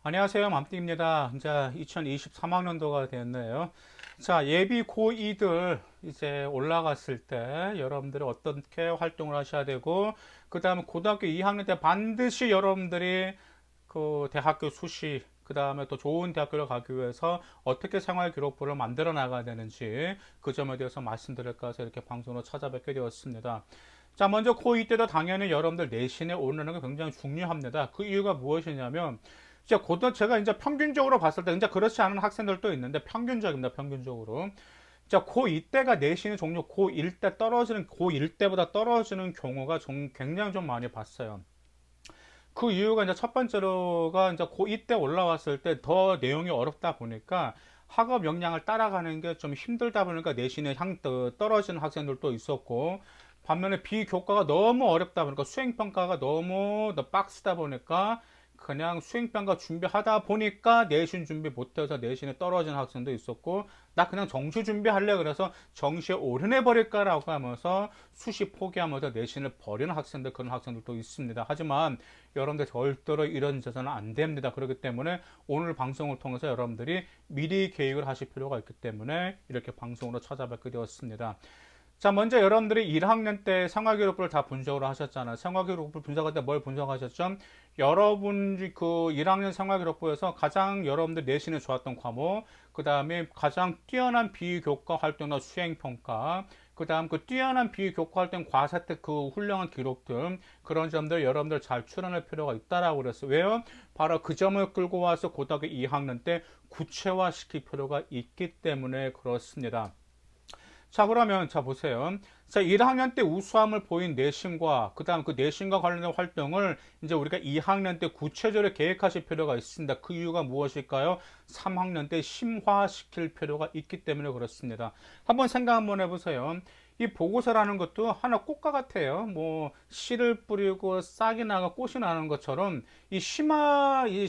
안녕하세요. 맘띠입니다. 이제 2023학년도가 됐네요. 자, 예비 고2들 이제 올라갔을 때 여러분들이 어떻게 활동을 하셔야 되고, 그 다음에 고등학교 2학년 때 반드시 여러분들이 그 대학교 수시, 그 다음에 또 좋은 대학교를 가기 위해서 어떻게 생활 기록부를 만들어 나가야 되는지 그 점에 대해서 말씀드릴까 해서 이렇게 방송으로 찾아뵙게 되었습니다. 자, 먼저 고2 때도 당연히 여러분들 내신에 오르는 게 굉장히 중요합니다. 그 이유가 무엇이냐면, 제가 이제 평균적으로 봤을 때, 이제 그렇지 않은 학생들도 있는데, 평균적입니다, 평균적으로. 자, 고2 때가 내신이 종류 고1 때 떨어지는, 고1 때보다 떨어지는 경우가 굉장히 좀 많이 봤어요. 그 이유가 이제 첫 번째로가 이제 고2 때 올라왔을 때 더 내용이 어렵다 보니까 학업 역량을 따라가는 게 좀 힘들다 보니까 내신에 떨어지는 학생들도 있었고, 반면에 비교과가 너무 어렵다 보니까 수행평가가 너무 빡세다 보니까 그냥 수행평가 준비하다 보니까 내신 준비 못해서 내신에 떨어진 학생도 있었고, 나 그냥 정시 준비할래 그래서 정시에 올인해 버릴까라고 하면서 수시 포기하면서 내신을 버리는 학생들, 그런 학생들도 있습니다. 하지만 여러분들 절대로 이런 짓은 안 됩니다. 그렇기 때문에 오늘 방송을 통해서 여러분들이 미리 계획을 하실 필요가 있기 때문에 이렇게 방송으로 찾아뵙게 되었습니다. 자, 먼저 여러분들이 1학년 때 생활기록부를 다 분석을 하셨잖아요. 생활기록부를 분석할 때 뭘 분석하셨죠? 여러분 그 1학년 생활기록부에서 가장 여러분들 내신에 좋았던 과목, 그 다음에 가장 뛰어난 비교과 활동과 수행평가, 그 다음 그 뛰어난 비교과 활동 과세특 그 훌륭한 기록들, 그런 점들 여러분들 잘 출연할 필요가 있다라고 그랬어요. 왜요? 바로 그 점을 끌고 와서 고등학교 2학년 때 구체화시킬 필요가 있기 때문에 그렇습니다. 자, 그러면 자 보세요. 자, 1학년 때 우수함을 보인 내신과 그다음 그 내신과 관련된 활동을 이제 우리가 2학년 때 구체적으로 계획하실 필요가 있습니다. 그 이유가 무엇일까요? 3학년 때 심화시킬 필요가 있기 때문에 그렇습니다. 한번 생각 한번 해보세요. 이 보고서라는 것도 하나 꽃과 같아요. 뭐 씨를 뿌리고 싹이 나고 꽃이 나는 것처럼 이 심화라는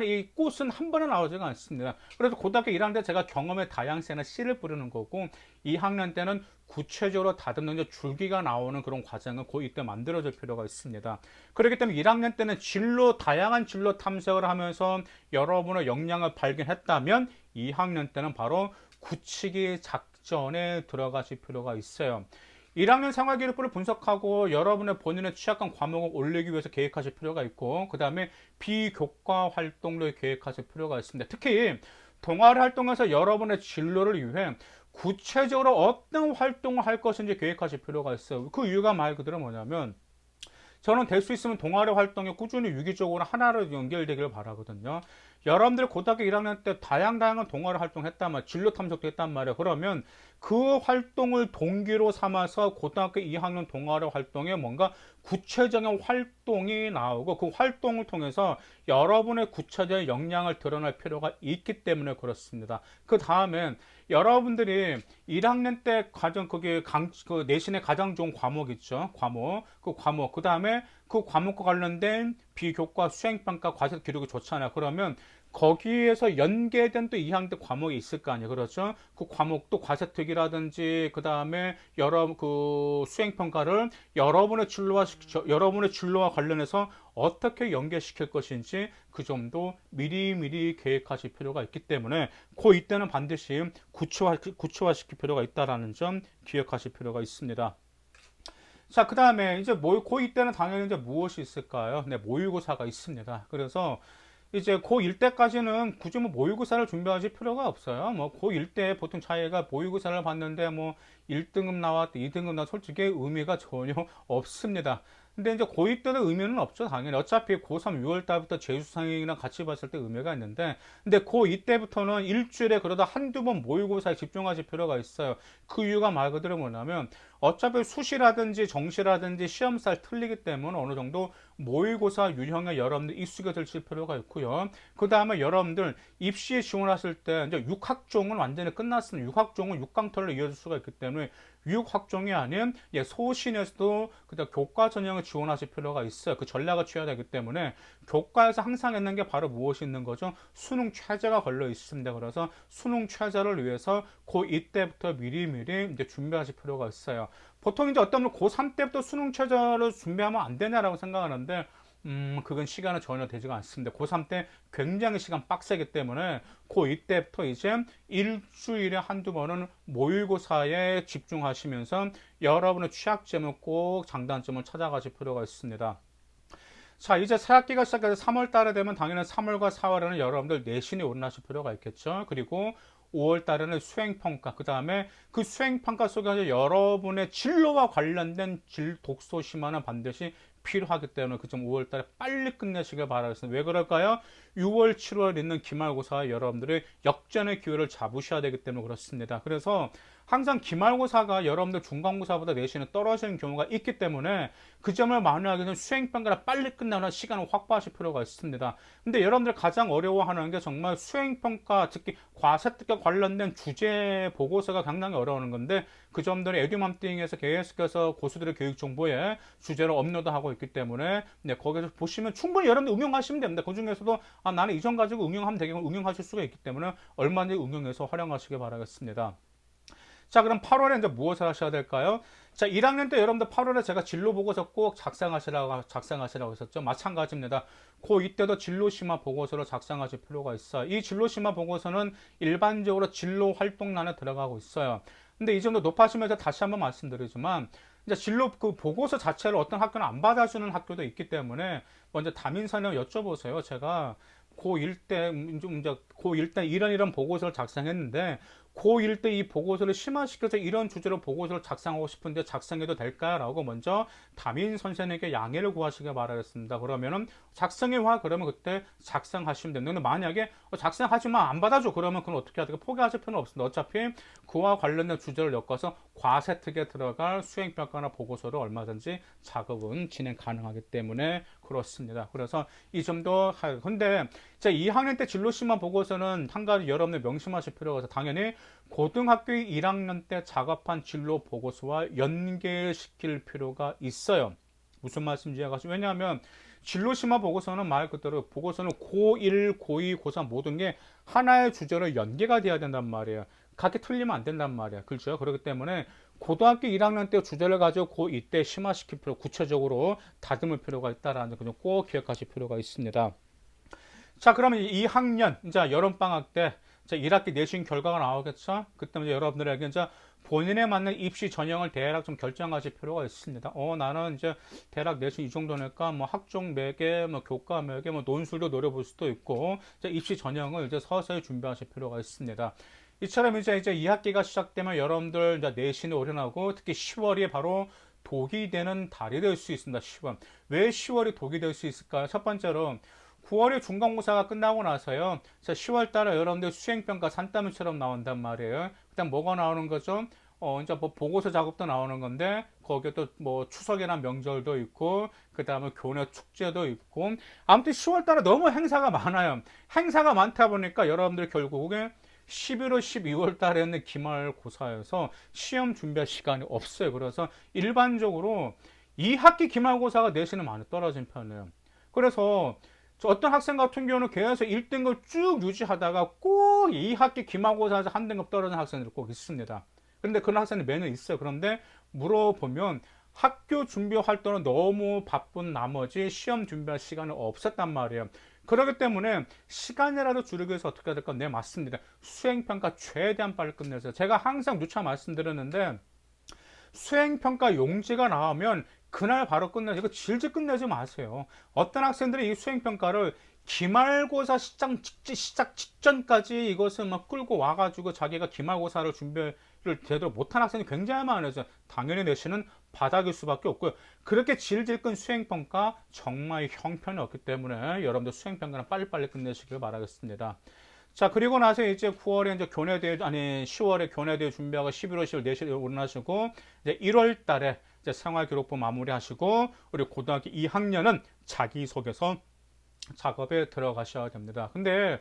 이 꽃은 한 번에 나오지가 않습니다. 그래서 고등학교 1학년 때 제가 경험의 다양성에 씨를 뿌리는 거고, 2학년 때는 구체적으로 다듬는 줄기가 나오는 그런 과정을 고2 때 만들어줄 필요가 있습니다. 그렇기 때문에 1학년 때는 다양한 진로 탐색을 하면서 여러분의 역량을 발견했다면 2학년 때는 바로 굳히기 작전에 들어가실 필요가 있어요. 1학년 생활기록부를 분석하고 여러분의 본인의 취약한 과목을 올리기 위해서 계획하실 필요가 있고, 그 다음에 비교과 활동을 계획하실 필요가 있습니다. 특히 동아리 활동에서 여러분의 진로를 위해 구체적으로 어떤 활동을 할 것인지 계획하실 필요가 있어요. 그 이유가 말 그대로 뭐냐면, 저는 될 수 있으면 동아리 활동에 꾸준히 유기적으로 하나로 연결되기를 바라거든요. 여러분들 고등학교 1학년 때 다양한 동아리 활동했단 말이에요. 진로 탐색도 했단 말이에요. 그러면 그 활동을 동기로 삼아서 고등학교 2학년 동아리 활동에 뭔가 구체적인 활동이 나오고, 그 활동을 통해서 여러분의 구체적인 역량을 드러낼 필요가 있기 때문에 그렇습니다. 그 다음엔 여러분들이 1학년 때 가장 그 내신에 가장 좋은 과목 있죠. 그 다음에 그 과목과 관련된 비교과 수행평가 과세 기록이 좋잖아요. 그러면 거기에서 연계된 또 2학년 때 과목이 있을 거 아니에요. 그렇죠? 그 과목도 과세특이라든지 그 다음에 여러 그 수행평가를 여러분의 진로와 관련해서 어떻게 연계시킬 것인지 그 점도 미리미리 계획하실 필요가 있기 때문에 고2 때는 반드시 구체화시킬 필요가 있다는 점 기억하실 필요가 있습니다. 자, 그 다음에 이제 고2 때는 당연히 이제 무엇이 있을까요? 네, 모의고사가 있습니다. 그래서 이제 고1 때까지는 굳이 뭐 모의고사를 준비하실 필요가 없어요. 뭐 고1 때 보통 차이가 모의고사를 봤는데 뭐 1등급 나왔다, 2등급 나왔다, 솔직히 의미가 전혀 없습니다. 근데 이제 고2 때도 의미는 없죠, 당연히. 어차피 고3 6월 달부터 재수생이랑 같이 봤을 때 의미가 있는데, 근데 고2 때부터는 일주일에 그러다 한두 번 모의고사에 집중하실 필요가 있어요. 그 이유가 말 그대로 뭐냐면, 어차피 수시라든지 정시라든지 시험살 틀리기 때문에 어느 정도 모의고사 유형에 여러분들 익숙해질 필요가 있고요. 그 다음에 여러분들 입시에 지원하실 때 이제 6학종은 완전히 끝났습니다. 6학종은 6강털로 이어질 수가 있기 때문에 6학종이 아닌 소신에서도 그다음 교과 전형을 지원하실 필요가 있어요. 그 전략을 취해야 되기 때문에 교과에서 항상 있는 게 바로 무엇이 있는 거죠? 수능 최저가 걸려 있습니다. 그래서 수능 최저를 위해서 고2 때부터 미리미리 이제 준비하실 필요가 있어요. 보통 이제 어떤 분 고3 때부터 수능 최저를 준비하면 안 되냐라고 생각하는데, 그건 시간은 전혀 되지가 않습니다. 고3 때 굉장히 시간 빡세기 때문에 고2 때부터 이제 일주일에 한두 번은 모의고사에 집중하시면서 여러분의 취약점을 꼭 장단점을 찾아가실 필요가 있습니다. 자, 이제 새학기가 시작해서 3월 달에 되면 당연히 3월과 4월에는 여러분들 내신이 올라실 필요가 있겠죠. 그리고 5월 달에는 수행평가, 그 다음에 그 수행평가 속에서 여러분의 진로와 관련된 독서 심화는 반드시 필요하기 때문에 그 점 5월 달에 빨리 끝내시길 바라겠습니다. 왜 그럴까요? 6월, 7월 있는 기말고사 여러분들이 역전의 기회를 잡으셔야 되기 때문에 그렇습니다. 그래서 항상 기말고사가 여러분들 중간고사보다 내신이 떨어지는 경우가 있기 때문에 그 점을 만회하기 위해서 수행평가를 빨리 끝내는 시간을 확보하실 필요가 있습니다. 근데 여러분들 가장 어려워하는 게 정말 수행평가, 특히 과세특과 관련된 주제 보고서가 굉장히 어려운 건데 그 점들을 에듀맘띵에서 계속해서 고수들의 교육 정보에 주제를 업로드하고 있기 때문에 네, 거기서 보시면 충분히 여러분들 응용하시면 됩니다. 그 중에서도 나는 이 점 가지고 응용하면 되겠고 응용하실 수가 있기 때문에 얼마든지 응용해서 활용하시길 바라겠습니다. 자, 그럼 8월에 이제 무엇을 하셔야 될까요? 자, 1학년 때 여러분들 8월에 제가 진로 보고서 꼭 작성하시라고 했었죠. 마찬가지입니다. 고2 때도 진로 심화 보고서를 작성하실 필요가 있어요. 이 진로 심화 보고서는 일반적으로 진로 활동란에 들어가고 있어요. 근데 이 정도 높아지면서 다시 한번 말씀드리지만 이제 진로 그 보고서 자체를 어떤 학교는 안 받아주는 학교도 있기 때문에 먼저 담임선생님 여쭤보세요. 제가 고1 때, 고1 때 이런 보고서를 작성했는데, 고1 때 이 보고서를 심화시켜서 이런 주제로 보고서를 작성하고 싶은데 작성해도 될까요? 라고 먼저 담임 선생님에게 양해를 구하시길 바라겠습니다. 그러면은 작성해와 그러면 그때 작성하시면 됩니다. 근데 만약에 작성하지만 안 받아줘 그러면 그건 어떻게 해야 될까? 포기하실 필요는 없습니다. 어차피 그와 관련된 주제를 엮어서 과세특에 들어갈 수행평가나 보고서를 얼마든지 작업은 진행 가능하기 때문에 그렇습니다. 그래서 이 점도 근데 자, 2학년 때 진로심화 보고서는 한 가지 여러분들 명심하실 필요가 있어요. 당연히 고등학교 1학년 때 작업한 진로 보고서와 연계시킬 필요가 있어요. 무슨 말씀인지 이해가시죠? 왜냐하면 진로심화 보고서는 말 그대로 보고서는 고1, 고2, 고3 모든 게 하나의 주제로 연계가 돼야 된단 말이에요. 각기 틀리면 안 된단 말이에요. 그렇죠? 그렇기 때문에 고등학교 1학년 때 주제를 가지고 고2 때 심화시킬 필요, 구체적으로 다듬을 필요가 있다라는 점 꼭 기억하실 필요가 있습니다. 자, 그러면 2학년, 이제 여름방학 때, 자, 1학기 내신 결과가 나오겠죠? 그때 이제 여러분들에게 이제 본인에 맞는 입시 전형을 대략 좀 결정하실 필요가 있습니다. 나는 이제 대략 내신 이 정도니까 뭐 학종 몇 개, 뭐 교과 몇 개, 뭐 논술도 노려볼 수도 있고, 이제 입시 전형을 이제 서서히 준비하실 필요가 있습니다. 이처럼 이제 2학기가 시작되면 여러분들 이제 내신이 오려나고 특히 10월이 바로 독이 되는 달이 될 수 있습니다. 10월. 왜 10월이 독이 될 수 있을까요? 첫 번째로 9월에 중간고사가 끝나고 나서요. 10월 달에 여러분들 수행평가 산더미처럼 나온단 말이에요. 그다음 뭐가 나오는 거죠? 이제 뭐 보고서 작업도 나오는 건데 거기에 또 뭐 추석이나 명절도 있고 그 다음에 교내 축제도 있고 아무튼 10월 달에 너무 행사가 많아요. 행사가 많다 보니까 여러분들 결국에 11월, 12월 달에는 기말고사여서 시험 준비할 시간이 없어요. 그래서 일반적으로 2학기 기말고사가 내신은 많이 떨어진 편이에요. 그래서 어떤 학생 같은 경우는 계속 1등급 쭉 유지하다가 꼭 2학기 기말고사에서 한 등급 떨어진 학생들이 꼭 있습니다. 그런데 그런 학생이 매년 있어요. 그런데 물어보면 학교 준비 활동은 너무 바쁜 나머지 시험 준비할 시간이 없었단 말이에요. 그렇기 때문에 시간이라도 줄이기 위해서 어떻게 해야 될까? 네, 맞습니다. 수행평가 최대한 빨리 끝내세요. 제가 항상 누차 말씀드렸는데 수행평가 용지가 나오면 그날 바로 끝내서 이거 질질 끝내지 마세요. 어떤 학생들이 이 수행평가를 기말고사 시작 직전까지 이것을 막 끌고 와가지고 자기가 기말고사를 준비를 제대로 못한 학생이 굉장히 많아서 당연히 내신은 바닥일 수밖에 없고요. 그렇게 질질 끈 수행평가 정말 형편이 없기 때문에 여러분들 수행평가는 빨리빨리 끝내시길 바라겠습니다. 자, 그리고 나서 이제 9월에 이제 교내대회, 아니, 10월에 교내대회 준비하고 11월, 10월 내신을 올라가시고, 이제 1월 달에 이제 생활기록부 마무리 하시고, 우리 고등학교 2학년은 자기소개서 작업에 들어가셔야 됩니다. 근데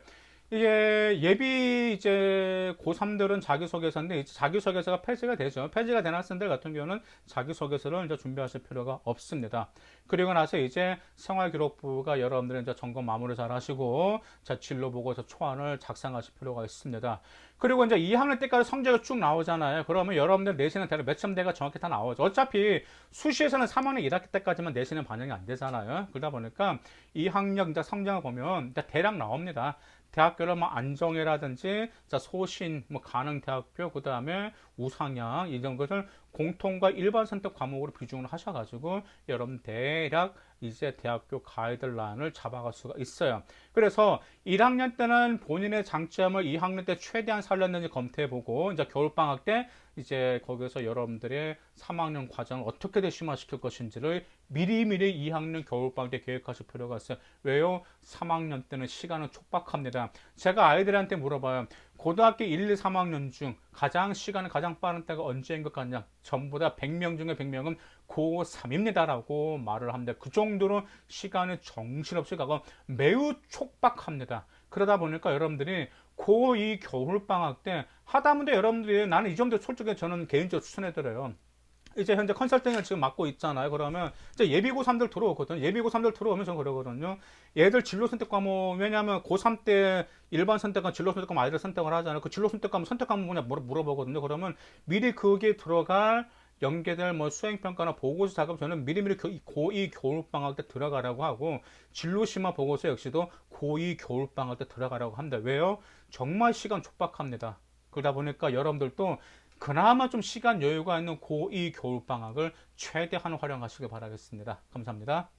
이게 예비 이제 고3들은 자기소개서인데 이제 자기소개서가 폐지가 되죠. 폐지가 된 학생들 같은 경우는 자기소개서를 이제 준비하실 필요가 없습니다. 그리고 나서 이제 생활기록부가 여러분들은 이제 점검 마무리 잘 하시고 자 진로 보고서 초안을 작성하실 필요가 있습니다. 그리고 이제 2학년 때까지 성적이 쭉 나오잖아요. 그러면 여러분들 내신은 대략 몇 점대가 정확히 다 나오죠. 어차피 수시에서는 3학년 1학기 때까지만 내신은 반영이 안 되잖아요. 그러다 보니까 2학년 이제 성적을 보면 이제 대략 나옵니다. 대학교를 뭐 안정이라든지 자 소신, 뭐 가능대학교, 그 다음에 우상향 이런 것을 공통과 일반 선택 과목으로 비중을 하셔가지고 여러분 대략 이제 대학교 가이드라인을 잡아갈 수가 있어요. 그래서 1학년 때는 본인의 장점을 2학년 때 최대한 살렸는지 검토해보고 이제 겨울방학 때 이제 거기서 여러분들의 3학년 과정을 어떻게 대심화시킬 것인지를 미리미리 2학년 겨울방학 때 계획하실 필요가 있어요. 왜요? 3학년 때는 시간은 촉박합니다. 제가 아이들한테 물어봐요. 고등학교 1, 2, 3학년 중 가장 시간이 가장 빠른 때가 언제인 것 같냐? 전부 다 100명 중에 100명은 고3입니다 라고 말을 합니다. 그 정도로 시간이 정신없이 가고 매우 촉박합니다. 그러다 보니까 여러분들이 고2 겨울방학 때 하다못해 여러분들이 나는 이 정도 솔직히 저는 개인적으로 추천해드려요. 이제 현재 컨설팅을 지금 맡고 있잖아요. 그러면 이제 예비고3들 들어오거든요. 예비고3들 들어오면 저는 그러거든요. 얘들 진로 선택 과목, 왜냐하면 고3 때 일반 선택과 진로 선택 과목 아이들 선택을 하잖아요. 그 진로 선택 과목 선택 과목 뭐냐 물어보거든요. 그러면 미리 거기에 들어갈 연계될 뭐 수행평가나 보고서 작업 저는 미리미리 고2 겨울방학 때 들어가라고 하고 진로심화 보고서 역시도 고2 겨울방학 때 들어가라고 합니다. 왜요? 정말 시간 촉박합니다. 그러다 보니까 여러분들도 그나마 좀 시간 여유가 있는 고2 겨울방학을 최대한 활용하시길 바라겠습니다. 감사합니다.